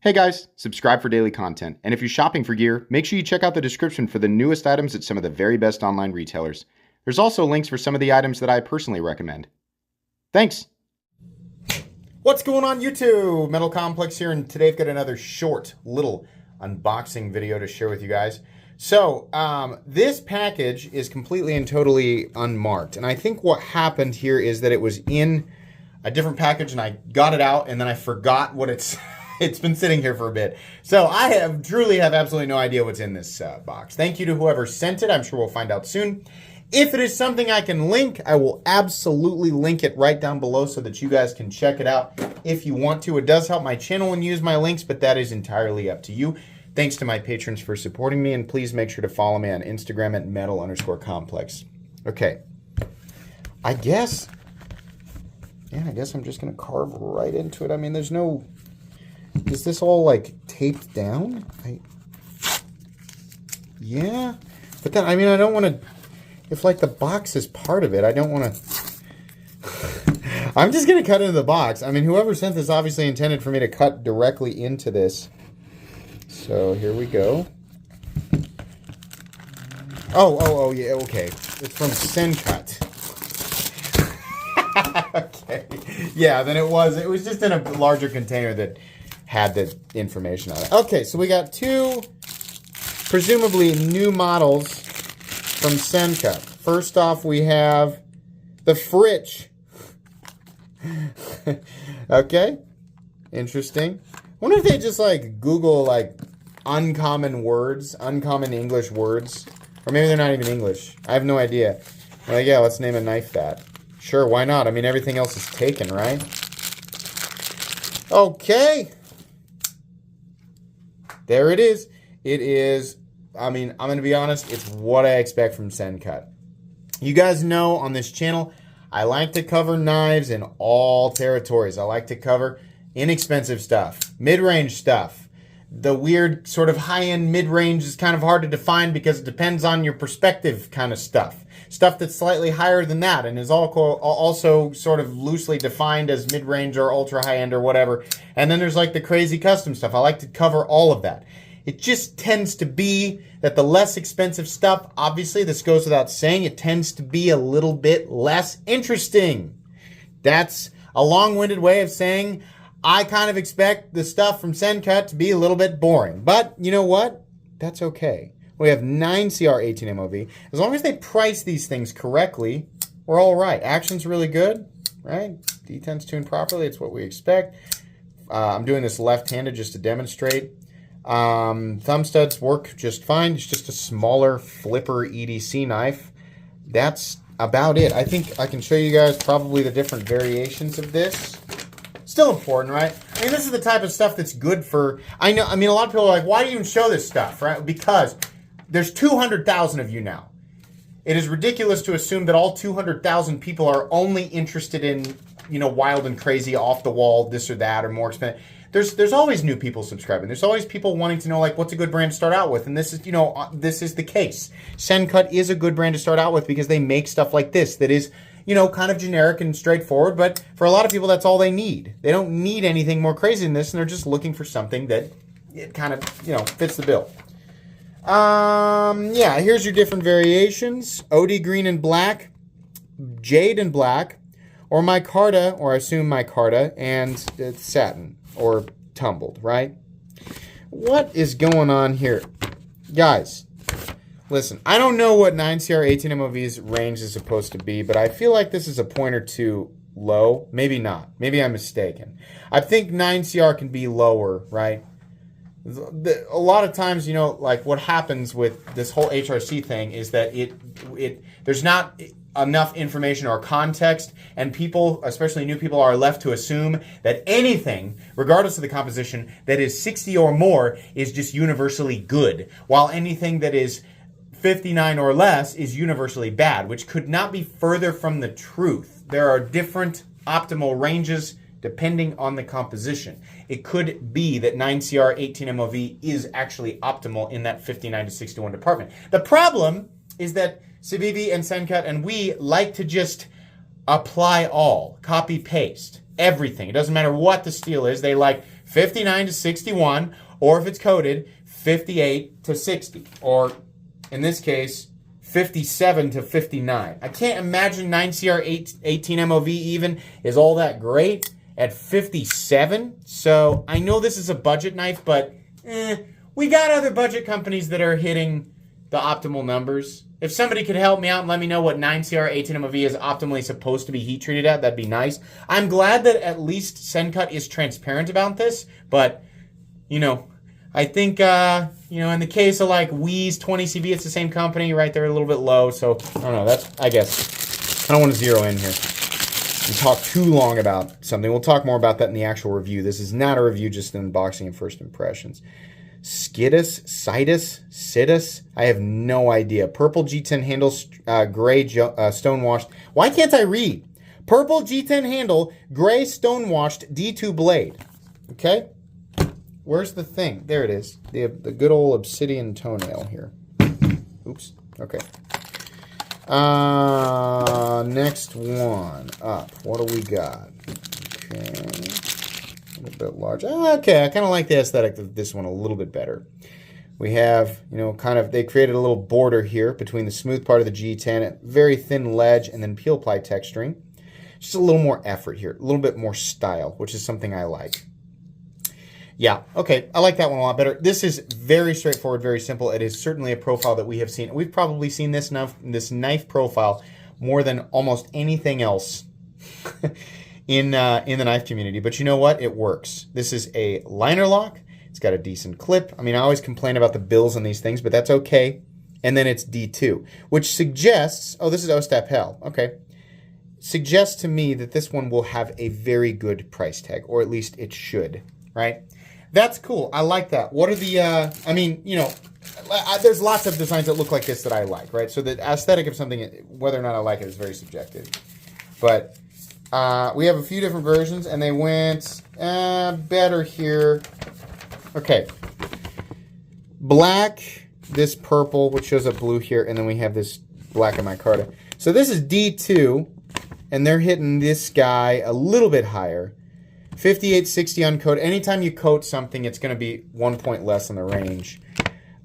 Hey guys, subscribe for daily content. And if you're shopping for gear, make sure you check out the description for the newest items at some of the very best online retailers. There's also links for some of the items that I personally recommend. Thanks! What's going on YouTube? Metal Complex here, and today I've got another short little unboxing video to share with you guys. So, this package is completely and totally unmarked. And I think what happened here is that it was in a different package and I got it out and then I forgot what it's been sitting here for a bit. So I truly have absolutely no idea what's in this box. Thank you to whoever sent it. I'm sure we'll find out soon. If it is something I can link, I will absolutely link it right down below so that you guys can check it out if you want to. It does help my channel and use my links, but that is entirely up to you. Thanks to my patrons for supporting me, and please make sure to follow me on Instagram at metal_complex. Okay. I guess I'm just going to carve right into it. I mean, there's no... Is this all like taped down? Yeah. But then, I mean, I don't want to... If like the box is part of it, I don't want to... I'm just going to cut into the box. I mean, whoever sent this obviously intended for me to cut directly into this. So here we go. Oh, yeah, okay. It's from Sencut. Okay. Yeah, then it was just in a larger container that had the information on it. Okay, so we got two presumably new models from Sencut. First off, we have the Fritch. Okay, interesting. I wonder if they just like Google like uncommon words, uncommon English words, or maybe they're not even English. I have no idea. Like, yeah, let's name a knife that. Sure, why not? I mean, everything else is taken, right? Okay. There it is. It is, I mean, I'm going to be honest, it's what I expect from Sencut. You guys know on this channel, I like to cover knives in all territories. I like to cover inexpensive stuff, mid-range stuff. The weird sort of high-end mid-range is kind of hard to define because it depends on your perspective kind of stuff. Stuff that's slightly higher than that and is also sort of loosely defined as mid-range or ultra high-end or whatever. And then there's like the crazy custom stuff. I like to cover all of that. It just tends to be that the less expensive stuff, obviously this goes without saying, it tends to be a little bit less interesting. That's a long-winded way of saying I kind of expect the stuff from Sencut to be a little bit boring. But you know what? That's okay. We have 9CR18 MOV. As long as they price these things correctly, we're all right. Action's really good, right? D10's tuned properly. It's what we expect. I'm doing this left-handed just to demonstrate. Thumb studs work just fine. It's just a smaller flipper EDC knife. That's about it. I think I can show you guys probably the different variations of this. Still important, right? I mean, this is the type of stuff that's good for... I mean, a lot of people are like, why do you even show this stuff, right? Because there's 200,000 of you now. It is ridiculous to assume that all 200,000 people are only interested in, you know, wild and crazy, off the wall, this or that, or more expensive. There's always new people subscribing. There's always people wanting to know, like, what's a good brand to start out with? And this is, you know, this is the case. Sencut is a good brand to start out with because they make stuff like this that is, you know, kind of generic and straightforward. But for a lot of people, that's all they need. They don't need anything more crazy than this, and they're just looking for something that it kind of, you know, fits the bill. Yeah, here's your different variations. OD green and black, jade and black, or micarta, or I assume micarta, and satin, or tumbled, right? What is going on here? Guys, listen, I don't know what 9CR18 MOV's range is supposed to be, but I feel like this is a point or two low. Maybe not. Maybe I'm mistaken. I think 9CR can be lower, right? A lot of times, you know, like what happens with this whole HRC thing is that there's not enough information or context, and people, especially new people, are left to assume that anything, regardless of the composition, that is 60 or more is just universally good, while anything that is 59 or less is universally bad, which could not be further from the truth. There are different optimal ranges depending on the composition. It could be that 9CR18 MOV is actually optimal in that 59 to 61 department. The problem is that Civivi and Sencut and we like to just apply all, copy paste, everything. It doesn't matter what the steel is. They like 59 to 61, or if it's coated, 58 to 60, or in this case, 57 to 59. I can't imagine 9CR18 MOV even is all that great at 57. So I know this is a budget knife, but we got other budget companies that are hitting the optimal numbers. If somebody could help me out and let me know what 9CR18 MOV is optimally supposed to be heat treated at, that'd be nice. I'm glad that at least Sencut is transparent about this, but, you know, I think, you know, in the case of like Wii's 20CV, it's the same company, right? They're a little bit low, so I don't know. That's, I guess, I don't want to zero in here and talk too long about something. We'll talk more about that in the actual review. This is not a review, just an unboxing and first impressions. Scitus, I have no idea. Purple G10 handle, gray stonewashed. Why can't I read? Purple G10 handle, gray stonewashed D2 blade. Okay? Where's the thing? There it is. The good old obsidian toenail here. Oops. Okay. Next one up. What do we got? Okay. A little bit large. Okay, I kind of like the aesthetic of this one a little bit better. We have, you know, kind of, they created a little border here between the smooth part of the G10, very thin ledge, and then peel ply texturing. Just a little more effort here, a little bit more style, which is something I like. Yeah, okay, I like that one a lot better. This is very straightforward, very simple. It is certainly a profile that we have seen. We've probably seen this knife profile more than almost anything else in the knife community. But you know what? It works. This is a liner lock. It's got a decent clip. I mean, I always complain about the bills on these things, but that's okay. And then it's D2, which suggests, oh, this is Ostap Hell. Okay. Suggests to me that this one will have a very good price tag, or at least it should, right? That's cool. I like that. What are the, I mean, you know, there's lots of designs that look like this that I like, right? So the aesthetic of something, whether or not I like it, is very subjective. But we have a few different versions, and they went better here. Okay. Black, this purple, which shows up blue here, and then we have this black in micarta. So this is D2, and they're hitting this guy a little bit higher. 5860 on coat. Anytime you coat something, it's going to be 1 point less in the range.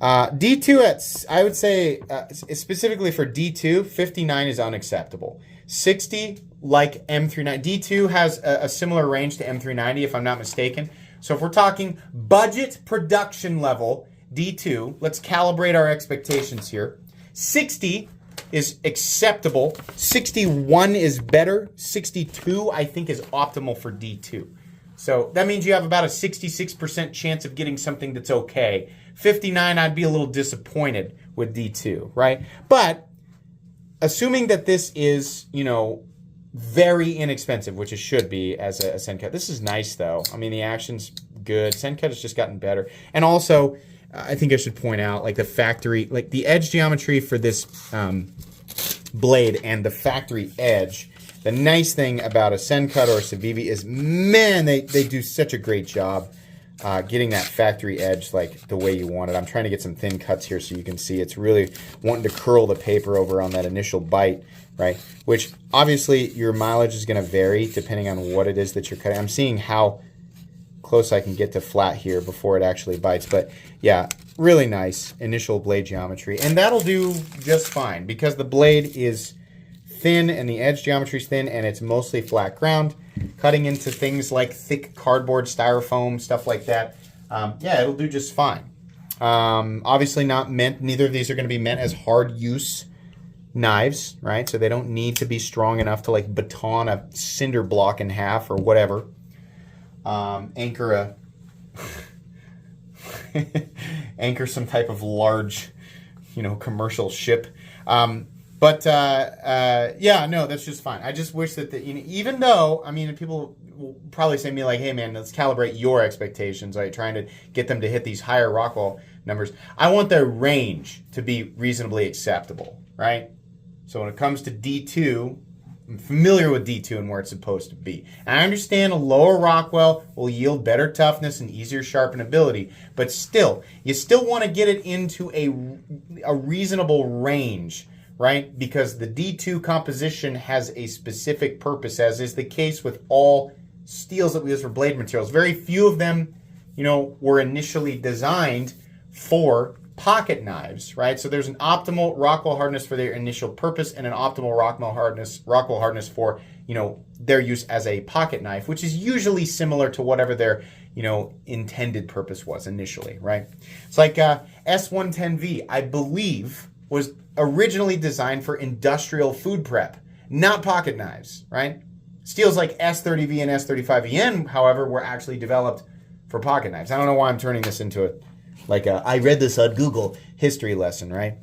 D2 at, I would say, specifically for D2, 59 is unacceptable. 60, like M390. D2 has a similar range to M390, if I'm not mistaken. So if we're talking budget production level, D2, let's calibrate our expectations here. 60 is acceptable. 61 is better. 62, I think, is optimal for D2. So that means you have about a 66% chance of getting something that's okay. 59, I'd be a little disappointed with D2, right? But assuming that this is, you know, very inexpensive, which it should be as a Sencut. This is nice, though. I mean, the action's good. Sencut has just gotten better. And also, I think I should point out, like, the factory, like, the edge geometry for this blade and the factory edge. The nice thing about a Sencut or a Civivi is, man, they do such a great job getting that factory edge like the way you want it. I'm trying to get some thin cuts here so you can see. It's really wanting to curl the paper over on that initial bite, right? Which, obviously, your mileage is going to vary depending on what it is that you're cutting. I'm seeing how close I can get to flat here before it actually bites. But, yeah, really nice initial blade geometry. And that'll do just fine because the blade is thin and the edge geometry is thin and it's mostly flat ground. Cutting into things like thick cardboard, styrofoam, stuff like that, yeah, it'll do just fine. Obviously not meant, neither of these are going to be meant as hard use knives, right? So they don't need to be strong enough to like baton a cinder block in half or whatever. Anchor a anchor some type of large, you know, commercial ship. But yeah, no, that's just fine. I just wish that, you know, even though, I mean, people will probably say to me like, hey, man, let's calibrate your expectations, right? Trying to get them to hit these higher Rockwell numbers. I want their range to be reasonably acceptable, right? So when it comes to D2, I'm familiar with D2 and where it's supposed to be. And I understand a lower Rockwell will yield better toughness and easier sharpenability, but still, you still want to get it into a reasonable range, right? Because the D2 composition has a specific purpose, as is the case with all steels that we use for blade materials. Very few of them, were initially designed for pocket knives, right? So there's an optimal Rockwell hardness for their initial purpose and an optimal Rockwell hardness for, their use as a pocket knife, which is usually similar to whatever their, intended purpose was initially, right? It's like S110V, I believe, was originally designed for industrial food prep, not pocket knives, right? Steels like S30V and S35EN, however, were actually developed for pocket knives. I don't know why I'm turning this into I read this on Google history lesson, right?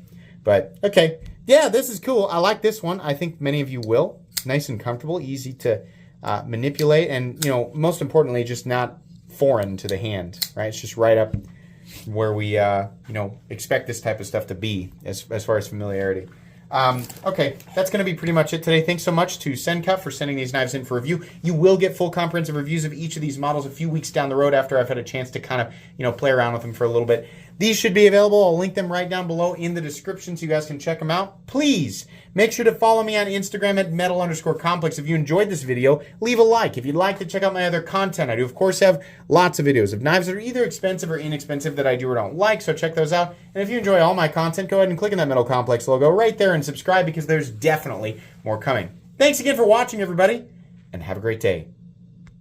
But, okay. Yeah, this is cool. I like this one. I think many of you will. Nice and comfortable, easy to manipulate, and, most importantly, just not foreign to the hand, right? It's just right up where we, expect this type of stuff to be as far as familiarity. Okay, that's going to be pretty much it today. Thanks so much to Sencut for sending these knives in for review. You will get full comprehensive reviews of each of these models a few weeks down the road after I've had a chance to kind of, play around with them for a little bit. These should be available. I'll link them right down below in the description so you guys can check them out. Please make sure to follow me on Instagram at metal_complex. If you enjoyed this video, leave a like. If you'd like to check out my other content, I do, of course, have lots of videos of knives that are either expensive or inexpensive that I do or don't like, so check those out. And if you enjoy all my content, go ahead and click on that Metal Complex logo right there and subscribe because there's definitely more coming. Thanks again for watching, everybody, and have a great day.